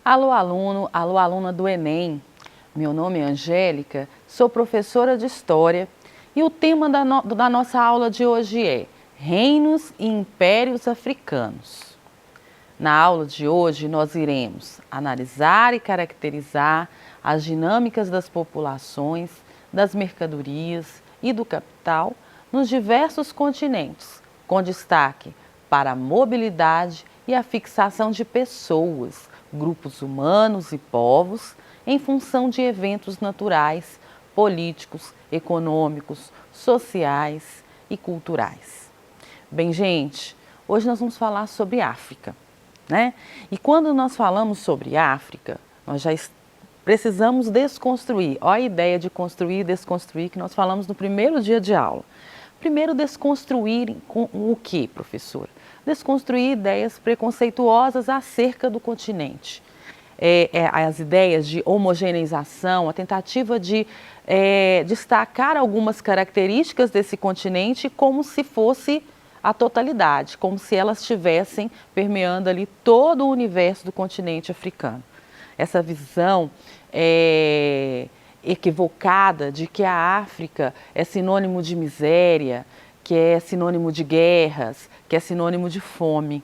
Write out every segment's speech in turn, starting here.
Alô aluno, alô aluna do Enem, meu nome é Angélica, sou professora de História e o tema da nossa aula de hoje é Reinos e Impérios Africanos. Na aula de hoje nós iremos analisar e caracterizar as dinâmicas das populações, das mercadorias e do capital nos diversos continentes, com destaque para a mobilidade e a fixação de pessoas, grupos humanos e povos, em função de eventos naturais, políticos, econômicos, sociais e culturais. Bem, gente, hoje nós vamos falar sobre África, né? E quando nós falamos sobre África, nós já precisamos desconstruir. Olha a ideia de construir e desconstruir que nós falamos no primeiro dia de aula. Primeiro, desconstruir com o que, professora? Desconstruir ideias preconceituosas acerca do continente. As ideias de homogeneização, a tentativa de destacar algumas características desse continente como se fosse a totalidade, como se elas estivessem permeando ali todo o universo do continente africano. Essa visão equivocada de que a África é sinônimo de miséria, que é sinônimo de guerras, que é sinônimo de fome.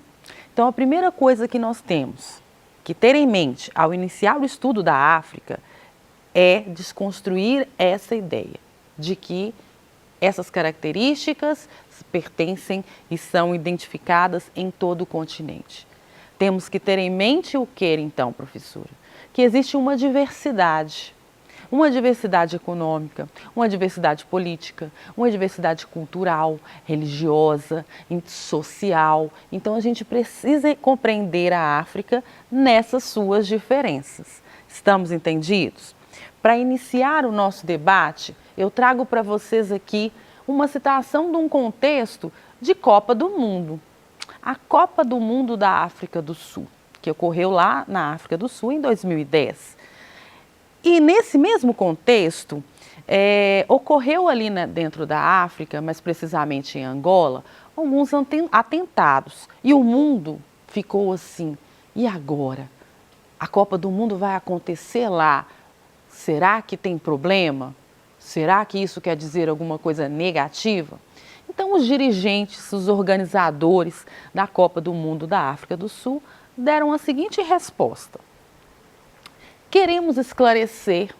Então, a primeira coisa que nós temos que ter em mente ao iniciar o estudo da África é desconstruir essa ideia de que essas características pertencem e são identificadas em todo o continente. Temos que ter em mente o que, então, professora? Que existe uma diversidade econômica, uma diversidade política, uma diversidade cultural, religiosa, social. Então, a gente precisa compreender a África nessas suas diferenças. Estamos entendidos? Para iniciar o nosso debate, eu trago para vocês aqui uma citação de um contexto de Copa do Mundo. A Copa do Mundo da África do Sul, que ocorreu lá na África do Sul em 2010. E nesse mesmo contexto, ocorreu ali dentro da África, mais precisamente em Angola, alguns atentados. E o mundo ficou assim, e agora? A Copa do Mundo vai acontecer lá? Será que tem problema? Será que isso quer dizer alguma coisa negativa? Então, os dirigentes, os organizadores da Copa do Mundo da África do Sul deram a seguinte resposta: queremos esclarecer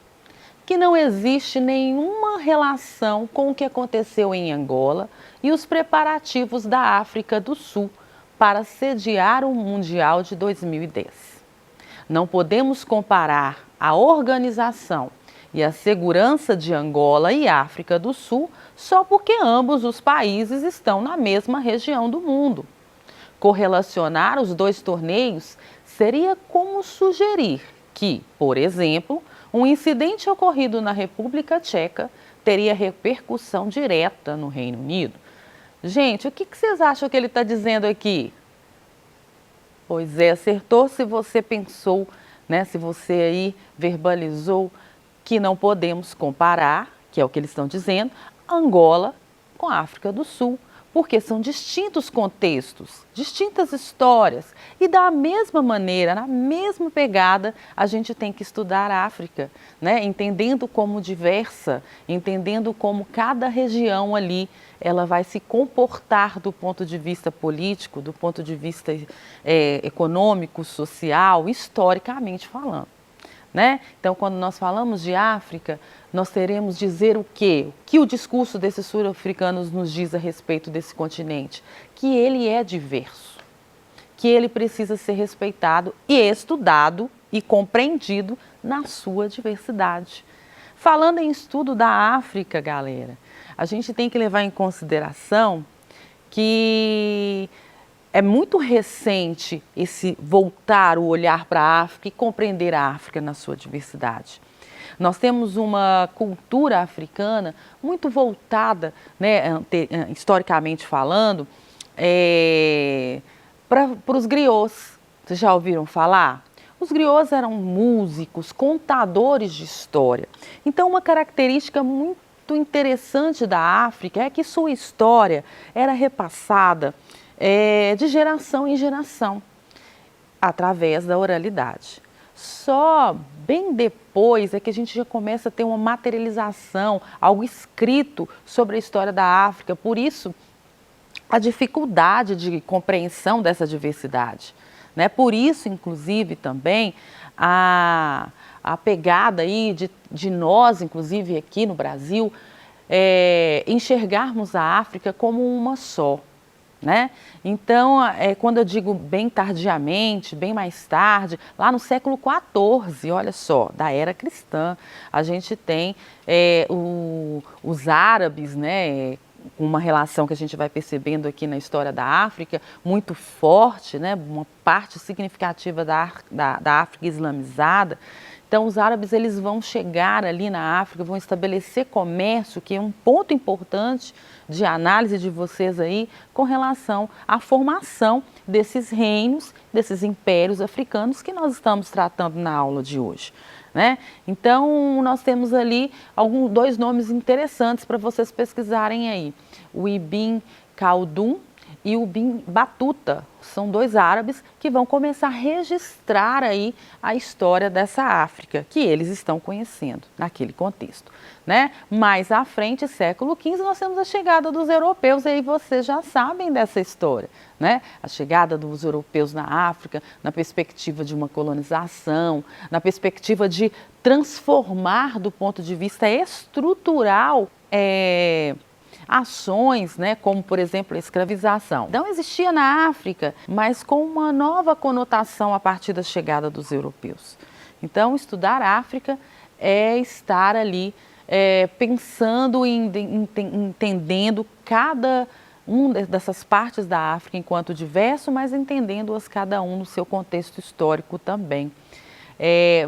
que não existe nenhuma relação com o que aconteceu em Angola e os preparativos da África do Sul para sediar o Mundial de 2010. Não podemos comparar a organização e a segurança de Angola e África do Sul só porque ambos os países estão na mesma região do mundo. Correlacionar os dois torneios seria como sugerir que, por exemplo, um incidente ocorrido na República Tcheca teria repercussão direta no Reino Unido. Gente, o que vocês acham que ele está dizendo aqui? Pois é, acertou se você pensou, né, se você aí verbalizou que não podemos comparar, que é o que eles estão dizendo, Angola com a África do Sul, porque são distintos contextos, distintas histórias. E da mesma maneira, na mesma pegada, a gente tem que estudar a África, né? Entendendo como diversa, entendendo como cada região ali ela vai se comportar do ponto de vista político, do ponto de vista econômico, social, historicamente falando. Né? Então, quando nós falamos de África, nós teremos dizer o quê? O que o discurso desses sul-africanos nos diz a respeito desse continente? Que ele é diverso, que ele precisa ser respeitado e estudado e compreendido na sua diversidade. Falando em estudo da África, galera, a gente tem que levar em consideração que é muito recente esse voltar o olhar para a África e compreender a África na sua diversidade. Nós temos uma cultura africana muito voltada, né, historicamente falando, para os griots. Vocês já ouviram falar? Os griots eram músicos, contadores de história. Então, uma característica muito interessante da África é que sua história era repassada de geração em geração, através da oralidade. Só bem depois é que a gente já começa a ter uma materialização, algo escrito sobre a história da África. Por isso, a dificuldade de compreensão dessa diversidade, né? Por isso, inclusive, também a pegada aí de nós, inclusive aqui no Brasil, enxergarmos a África como uma só, né? Então, quando eu digo bem tardiamente, bem mais tarde, lá no século XIV, olha só, da era cristã, a gente tem os árabes, né? Uma relação que a gente vai percebendo aqui na história da África, muito forte, né? Uma parte significativa da África islamizada. Então, os árabes eles vão chegar ali na África, vão estabelecer comércio, que é um ponto importante de análise de vocês aí, com relação à formação desses reinos, desses impérios africanos que nós estamos tratando na aula de hoje, né? Então, nós temos ali dois nomes interessantes para vocês pesquisarem aí. O Ibn Khaldun e o Ibn Battuta. São dois árabes que vão começar a registrar aí a história dessa África, que eles estão conhecendo naquele contexto, né? Mais à frente, século XV, nós temos a chegada dos europeus, e aí vocês já sabem dessa história, né? A chegada dos europeus na África, na perspectiva de uma colonização, na perspectiva de transformar do ponto de vista estrutural ações, né, como por exemplo a escravização. Então existia na África, mas com uma nova conotação a partir da chegada dos europeus. Então estudar a África é estar ali pensando e entendendo cada dessas partes da África enquanto diverso, mas entendendo-as cada um no seu contexto histórico também.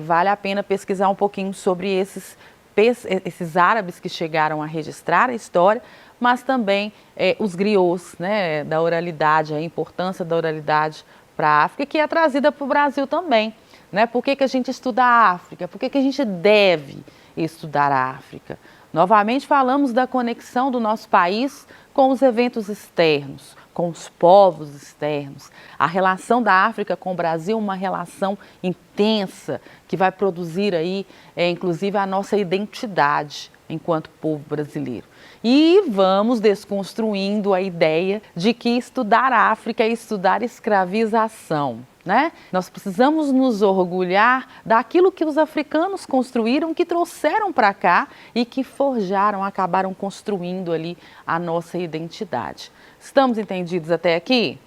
Vale a pena pesquisar um pouquinho sobre esses árabes que chegaram a registrar a história, mas também os griots, né, da oralidade, a importância da oralidade para a África, que é trazida para o Brasil também, né? Por que a gente estuda a África? Por que a gente deve estudar a África? Novamente falamos da conexão do nosso país com os eventos externos, com os povos externos. A relação da África com o Brasil é uma relação intensa que vai produzir aí, inclusive, a nossa identidade enquanto povo brasileiro. E vamos desconstruindo a ideia de que estudar a África é estudar escravização, né? Nós precisamos nos orgulhar daquilo que os africanos construíram, que trouxeram para cá e que forjaram, acabaram construindo ali a nossa identidade. Estamos entendidos até aqui?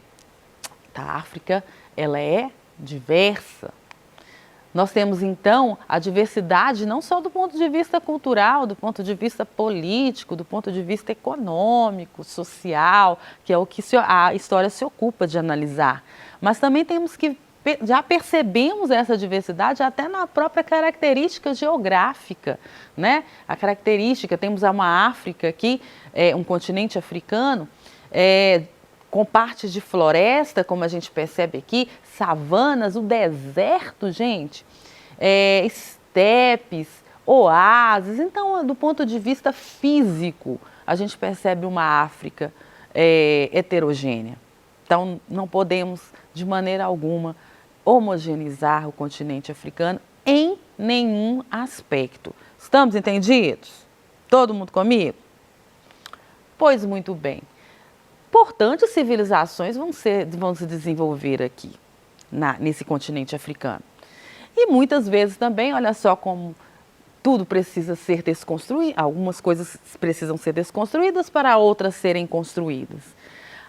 A África, ela é diversa. Nós temos, então, a diversidade não só do ponto de vista cultural, do ponto de vista político, do ponto de vista econômico, social, que é o que a história se ocupa de analisar. Mas também temos que, já percebemos essa diversidade até na própria característica geográfica, né? A característica, temos uma África aqui, um continente africano, com partes de floresta, como a gente percebe aqui, savanas, o deserto, gente, estepes, oásis. Então, do ponto de vista físico, a gente percebe uma África heterogênea. Então, não podemos, de maneira alguma, homogeneizar o continente africano em nenhum aspecto. Estamos entendidos? Todo mundo comigo? Pois muito bem. Importantes civilizações vão se desenvolver aqui, nesse continente africano. E muitas vezes também, olha só como tudo precisa ser desconstruído, algumas coisas precisam ser desconstruídas para outras serem construídas.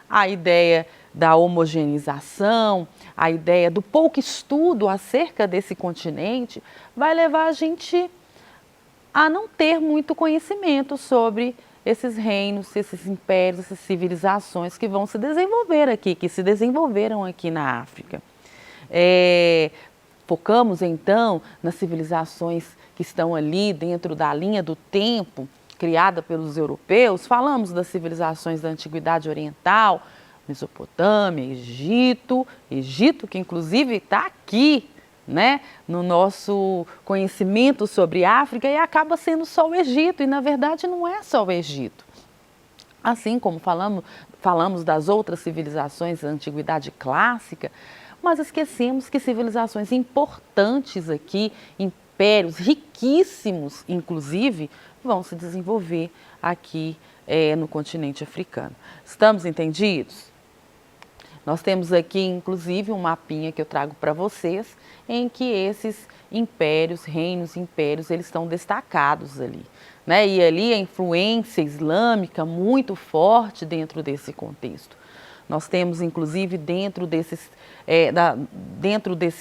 A ideia da homogeneização, a ideia do pouco estudo acerca desse continente vai levar a gente a não ter muito conhecimento sobre esses reinos, esses impérios, essas civilizações que vão se desenvolver aqui, que se desenvolveram aqui na África. Focamos então nas civilizações que estão ali dentro da linha do tempo, criada pelos europeus. Falamos das civilizações da Antiguidade Oriental, Mesopotâmia, Egito que inclusive está aqui, né, no nosso conhecimento sobre África, e acaba sendo só o Egito, e na verdade não é só o Egito. Assim como falamos das outras civilizações da Antiguidade Clássica, mas esquecemos que civilizações importantes aqui, impérios riquíssimos, inclusive, vão se desenvolver aqui no continente africano. Estamos entendidos? Nós temos aqui, inclusive, um mapinha que eu trago para vocês, em que esses impérios, reinos, impérios, eles estão destacados ali, né? E ali a influência islâmica muito forte dentro desse contexto. Nós temos, inclusive, dentro desse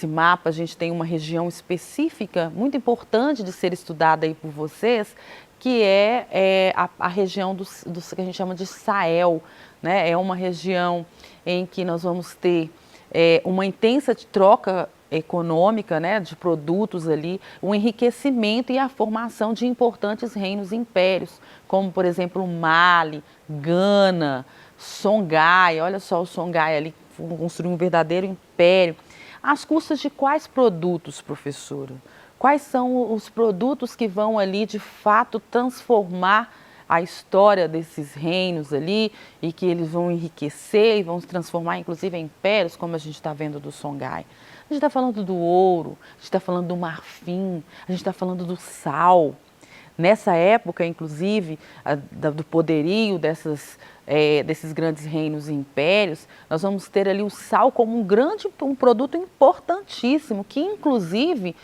mapa, a gente tem uma região específica, muito importante de ser estudada aí por vocês, que é a região do que a gente chama de Sahel, né? É uma região em que nós vamos ter uma intensa troca econômica, né, de produtos ali, o enriquecimento e a formação de importantes reinos e impérios, como, por exemplo, Mali, Gana, Songhai. Olha só o Songhai ali, construiu um verdadeiro império. Às custas de quais produtos, professora? Quais são os produtos que vão ali, de fato, transformar a história desses reinos ali e que eles vão enriquecer e vão se transformar, inclusive, em impérios, como a gente está vendo do Songhai? A gente está falando do ouro, a gente está falando do marfim, a gente está falando do sal. Nessa época, inclusive, do poderio desses grandes reinos e impérios, nós vamos ter ali o sal como um produto importantíssimo, que inclusive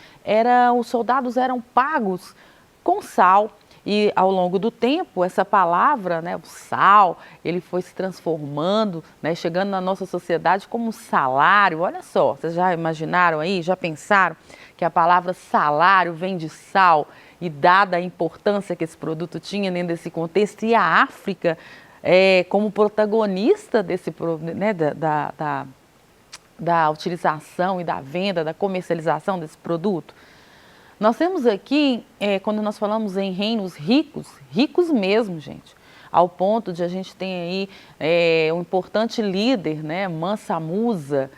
os soldados eram pagos com sal. E ao longo do tempo, essa palavra, né, o sal, ele foi se transformando, né, chegando na nossa sociedade como salário. Olha só, vocês já imaginaram aí, já pensaram que a palavra salário vem de sal? E dada a importância que esse produto tinha dentro desse contexto, e a África como protagonista né, da utilização e da venda, da comercialização desse produto. Nós temos aqui, quando nós falamos em reinos ricos, ricos mesmo, gente, ao ponto de a gente ter aí um importante líder, né, Mansa Musa,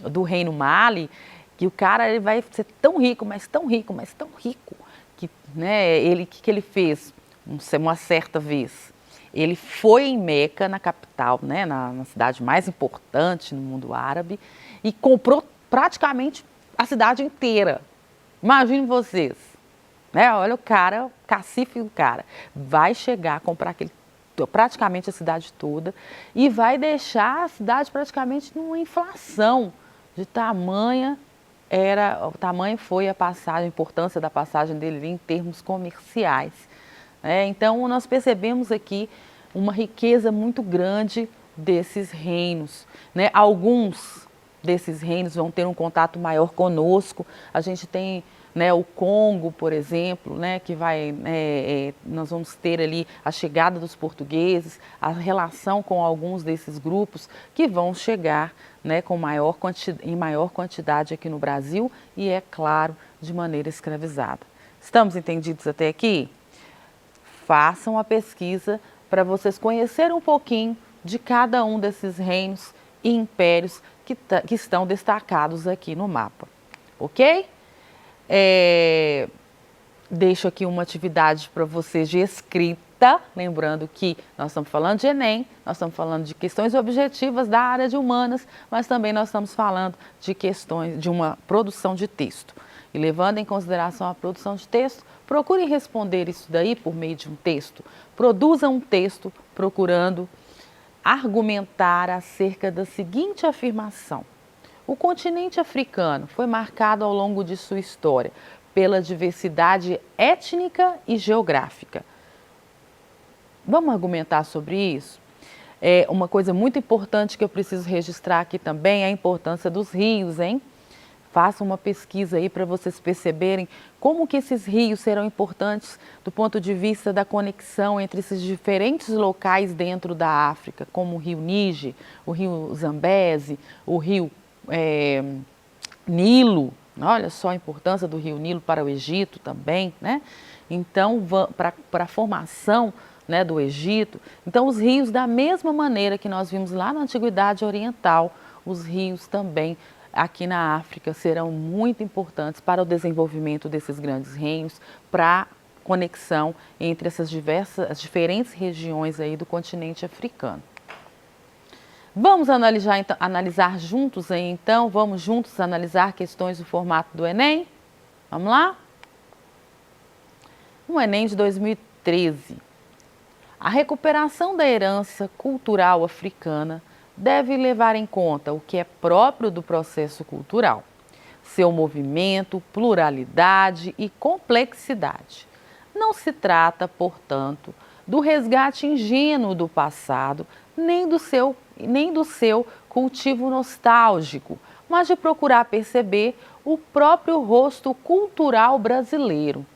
do reino Mali, que o cara ele vai ser tão rico, mas tão rico, mas tão rico, que, né, que ele fez uma certa vez? Ele foi em Meca, na capital, né, na cidade mais importante no mundo árabe, e comprou praticamente a cidade inteira. Imaginem vocês, né? Olha o cara, o cacife do cara, vai chegar a comprar praticamente a cidade toda e vai deixar a cidade praticamente numa inflação de tamanho foi a importância da passagem dele em termos comerciais. Então, nós percebemos aqui uma riqueza muito grande desses reinos, né? Alguns desses reinos vão ter um contato maior conosco. A gente tem, né, o Congo, por exemplo, né, que nós vamos ter ali a chegada dos portugueses, a relação com alguns desses grupos que vão chegar, né, em maior quantidade aqui no Brasil e, é claro, de maneira escravizada. Estamos entendidos até aqui? Façam a pesquisa para vocês conhecerem um pouquinho de cada um desses reinos e impérios que estão destacados aqui no mapa, ok? Deixo aqui uma atividade para vocês de escrita, lembrando que nós estamos falando de Enem, nós estamos falando de questões objetivas da área de humanas, mas também nós estamos falando de questões de uma produção de texto. E levando em consideração a produção de texto, procurem responder isso daí por meio de um texto. Produza um texto procurando argumentar acerca da seguinte afirmação: o continente africano foi marcado ao longo de sua história pela diversidade étnica e geográfica. Vamos argumentar sobre isso? Uma coisa muito importante que eu preciso registrar aqui também é a importância dos rios, hein? Façam uma pesquisa aí para vocês perceberem como que esses rios serão importantes do ponto de vista da conexão entre esses diferentes locais dentro da África, como o rio Níger, o rio Zambeze, o rio Nilo. Olha só a importância do rio Nilo para o Egito também, né? Então, para a formação, né, do Egito. Então, os rios, da mesma maneira que nós vimos lá na Antiguidade Oriental, os rios também aqui na África serão muito importantes para o desenvolvimento desses grandes reinos, para a conexão entre as diferentes regiões aí do continente africano. Vamos analisar juntos aí então, vamos juntos analisar questões do formato do Enem? Vamos lá? No Enem de 2013, a recuperação da herança cultural africana deve levar em conta o que é próprio do processo cultural, seu movimento, pluralidade e complexidade. Não se trata, portanto, do resgate ingênuo do passado, nem do seu cultivo nostálgico, mas de procurar perceber o próprio rosto cultural brasileiro.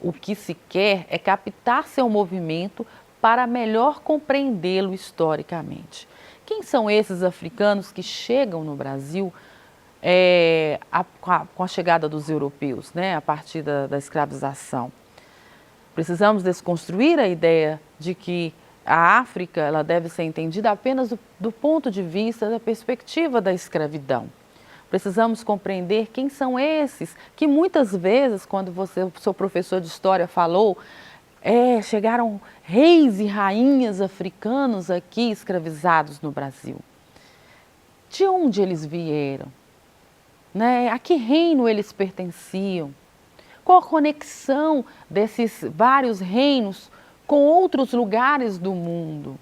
O que se quer é captar seu movimento para melhor compreendê-lo historicamente. Quem são esses africanos que chegam no Brasil com a chegada dos europeus, né, a partir da escravização? Precisamos desconstruir a ideia de que a África ela deve ser entendida apenas do ponto de vista da perspectiva da escravidão. Precisamos compreender quem são esses que muitas vezes, quando o seu professor de história falou, chegaram reis e rainhas africanos aqui escravizados no Brasil. De onde eles vieram? Né? A que reino eles pertenciam? Qual a conexão desses vários reinos com outros lugares do mundo?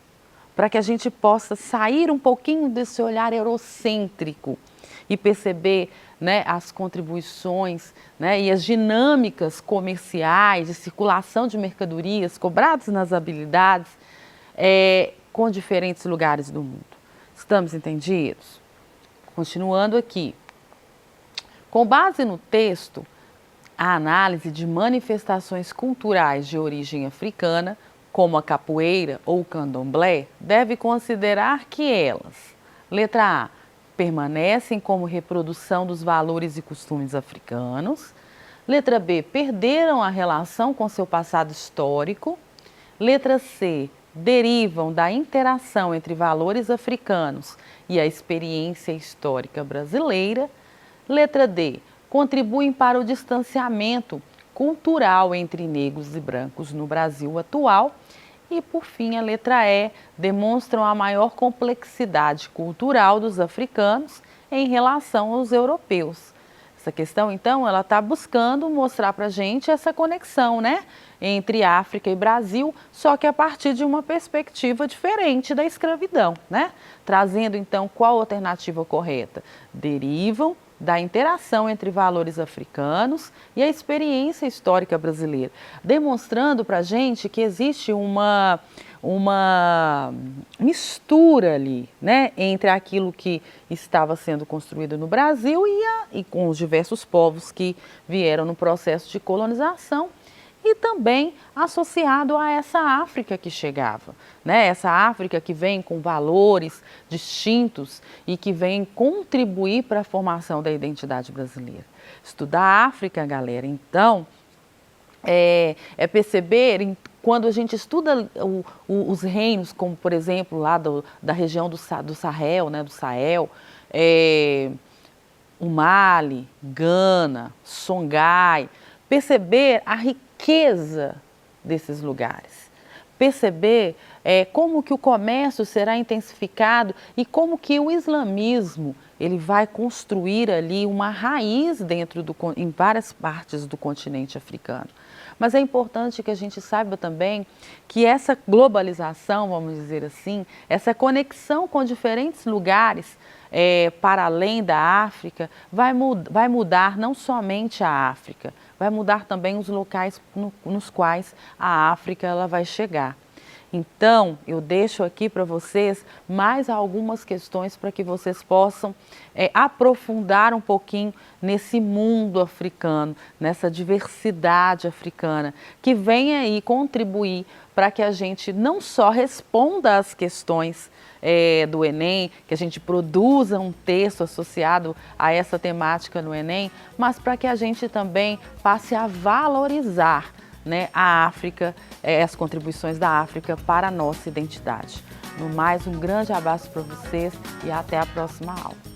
Para que a gente possa sair um pouquinho desse olhar eurocêntrico e perceber, né, as contribuições, né, e as dinâmicas comerciais de circulação de mercadorias cobradas nas habilidades com diferentes lugares do mundo. Estamos entendidos? Continuando aqui. Com base no texto, a análise de manifestações culturais de origem africana, como a capoeira ou o candomblé, deve considerar que elas, letra A, permanecem como reprodução dos valores e costumes africanos, letra B, perderam a relação com seu passado histórico, letra C, derivam da interação entre valores africanos e a experiência histórica brasileira, letra D, contribuem para o distanciamento cultural entre negros e brancos no Brasil atual. E, por fim, a letra E, demonstram a maior complexidade cultural dos africanos em relação aos europeus. Essa questão, então, ela está buscando mostrar para a gente essa conexão, né, entre África e Brasil, só que a partir de uma perspectiva diferente da escravidão, né? Trazendo, então, qual a alternativa correta? Derivam da interação entre valores africanos e a experiência histórica brasileira, demonstrando para a gente que existe uma mistura ali, né, entre aquilo que estava sendo construído no Brasil e com os diversos povos que vieram no processo de colonização, e também associado a essa África que chegava, né? Essa África que vem com valores distintos e que vem contribuir para a formação da identidade brasileira. Estudar a África, galera, então, é perceber, quando a gente estuda os reinos, como por exemplo lá da região do Sahel, né, do Sahel, o Mali, Gana, Songhai, perceber a riqueza desses lugares, perceber como que o comércio será intensificado e como que o islamismo ele vai construir ali uma raiz em várias partes do continente africano. Mas é importante que a gente saiba também que essa globalização, vamos dizer assim, essa conexão com diferentes lugares para além da África, vai mudar não somente a África, vai mudar também os locais nos quais a África ela vai chegar. Então, eu deixo aqui para vocês mais algumas questões para que vocês possam aprofundar um pouquinho nesse mundo africano, nessa diversidade africana, que vem aí contribuir para que a gente não só responda às questões do Enem, que a gente produza um texto associado a essa temática no Enem, mas para que a gente também passe a valorizar, né, a África, as contribuições da África para a nossa identidade. No mais, um grande abraço para vocês e até a próxima aula.